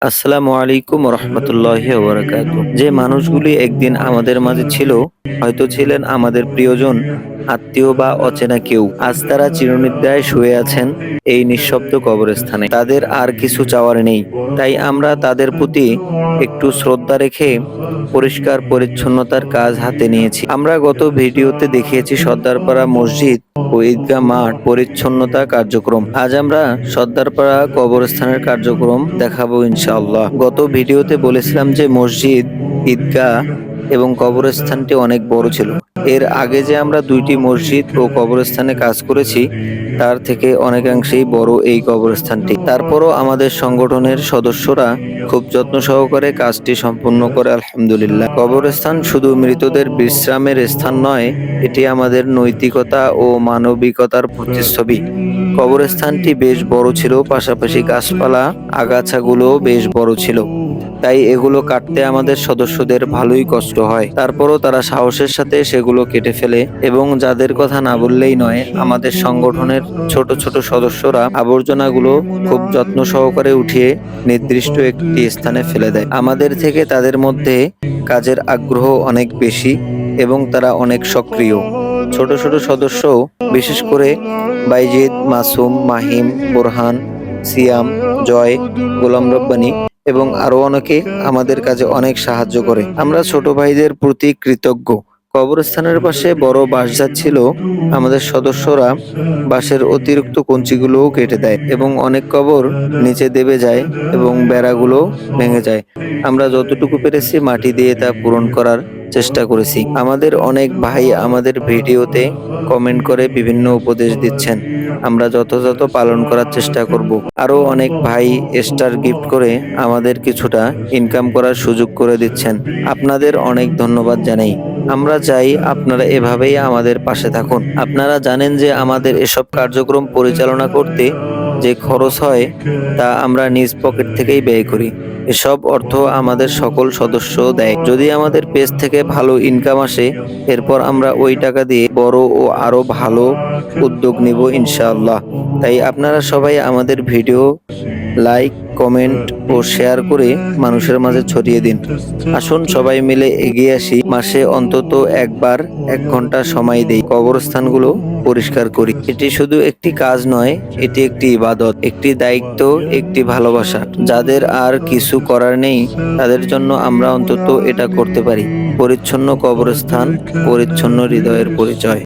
আসসালামু আলাইকুম রহমতুল্লাহি ওয়া বারাকাতুহু। যে মানুষগুলি একদিন আমাদের মাঝে ছিল, হয়তো ছিলেন আমাদের প্রিয়জন, আত্মীয় বা অচেনা কেউ, আজ তারা চিরনিদ্রায় শুয়ে আছেন এই নিঃশব্দ কবরস্থানে। তাদের আর কিছু চাওয়ার নেই, তাই আমরা তাদের প্রতি একটু শ্রদ্ধা রেখে পরিষ্কার পরিচ্ছন্নতার কাজ হাতে নিয়েছি। আমরা গত ভিডিওতে দেখিয়েছি সর্দারপাড়া মসজিদ ও ঈদগাহ মাঠ পরিচ্ছন্নতা কার্যক্রম। আজ আমরা সর্দারপাড়া কবরস্থানের কার্যক্রম দেখাবো ইনশাআল্লাহ। গত ভিডিওতে বলেছিলাম যে মসজিদ, ঈদগাহ এবং কবরস্থানটি অনেক বড় ছিল। এর আগে যে আমরা দুইটি মসজিদ ও কবরস্থানে কাজ করেছি, তার থেকে অনেকাংশেই বড় এই কবরস্থানটি। তারপরও আমাদের সংগঠনের সদস্যরা খুব যত্ন সহকারে কাজটি সম্পূর্ণ করে আলহামদুলিল্লাহ। কবরস্থান শুধু মৃতদের বিশ্রামের স্থান নয়, এটি আমাদের নৈতিকতা ও মানবিকতার প্রতিচ্ছবি। কবরস্থানটি বেশ বড় ছিল, পাশাপাশি গাছপালা আগাছাগুলো বেশ বড় ছিল, তাই এগুলো কাটতে আমাদের সদস্যদের ভালোই কষ্ট হয়। তারপরও তারা সাহসের সাথে সেগুলো কেটে ফেলে, এবং যাদের কথা না বললেই নয়, আমাদের সংগঠনের ছোট ছোট সদস্যরা আবর্জনাগুলো খুব যত্ন সহকারে উঠিয়ে নির্দিষ্ট একটি স্থানে ফেলে দেয়। আমাদের থেকে তাদের মধ্যে কাজের আগ্রহ অনেক বেশি এবং তারা অনেক সক্রিয়। ছোট ছোট সদস্য, বিশেষ করে বাইজিদ, মাসুম, মাহিম, বোরহান, সিয়াম, জয়, গোলাম রব্বানী এবং আরো অনেকে আমাদের কাজে অনেক সাহায্য করে। আমরা ছোট ভাইদের প্রতি কৃতজ্ঞ। কবরস্থানের পাশে বড় বাঁশঝাড় ছিল, আমাদের সদস্যরা বাঁশের অতিরিক্ত কঞ্চিগুলোও কেটে দেয় এবং অনেক কবর নিচে দেবে যায় এবং বেড়াগুলো ভেঙে যায়। আমরা যতটুকু পেরেছি মাটি দিয়ে তা পূরণ করার চেষ্টা করেছি। আমাদের অনেক ভাই আমাদের ভিডিওতে কমেন্ট করে বিভিন্ন উপদেশ দিচ্ছেন, আমরা যথাযথ পালন করার চেষ্টা করব। আরো অনেক ভাই স্টার গিফট করে আমাদের কিছুটা ইনকাম করার সুযোগ করে দিচ্ছেন। আপনাদের অনেক ধন্যবাদ জানাই। আমরা চাই আপনারা এভাবেই আমাদের পাশে থাকুন। আপনারা জানেন যে আমাদের এসব কার্যক্রম পরিচালনা করতে যে খরচ হয় তা আমরা নিজ পকেট থেকেই ব্যয় করি। এসব অর্থ আমাদের সকল সদস্য দেয়। যদি আমাদের পেজ থেকে ভালো ইনকাম আসে, এরপর আমরা ওই টাকা দিয়ে বড় ও আরো ভালো উদ্যোগ নিব ইনশাআল্লাহ। তাই আপনারা সবাই আমাদের ভিডিও লাইক, কমেন্ট ও শেয়ার করে মানুষের মাঝে ছড়িয়ে দিন। আসুন সবাই মিলে এগিয়ে আসি, মাসে অন্তত একবার 1 ঘন্টা সময় দেই, কবরস্থানগুলো পরিষ্কার করি। এটি শুধু একটি কাজ নয়, এটি একটি ইবাদত, একটি দায়িত্ব, একটি ভালোবাসা। যাদের আর কিছু করার নেই, তাদের জন্য আমরা অন্তত এটা করতে পারি। পরিচ্ছন্ন কবরস্থান, পরিচ্ছন্ন হৃদয়ের পরিচয়।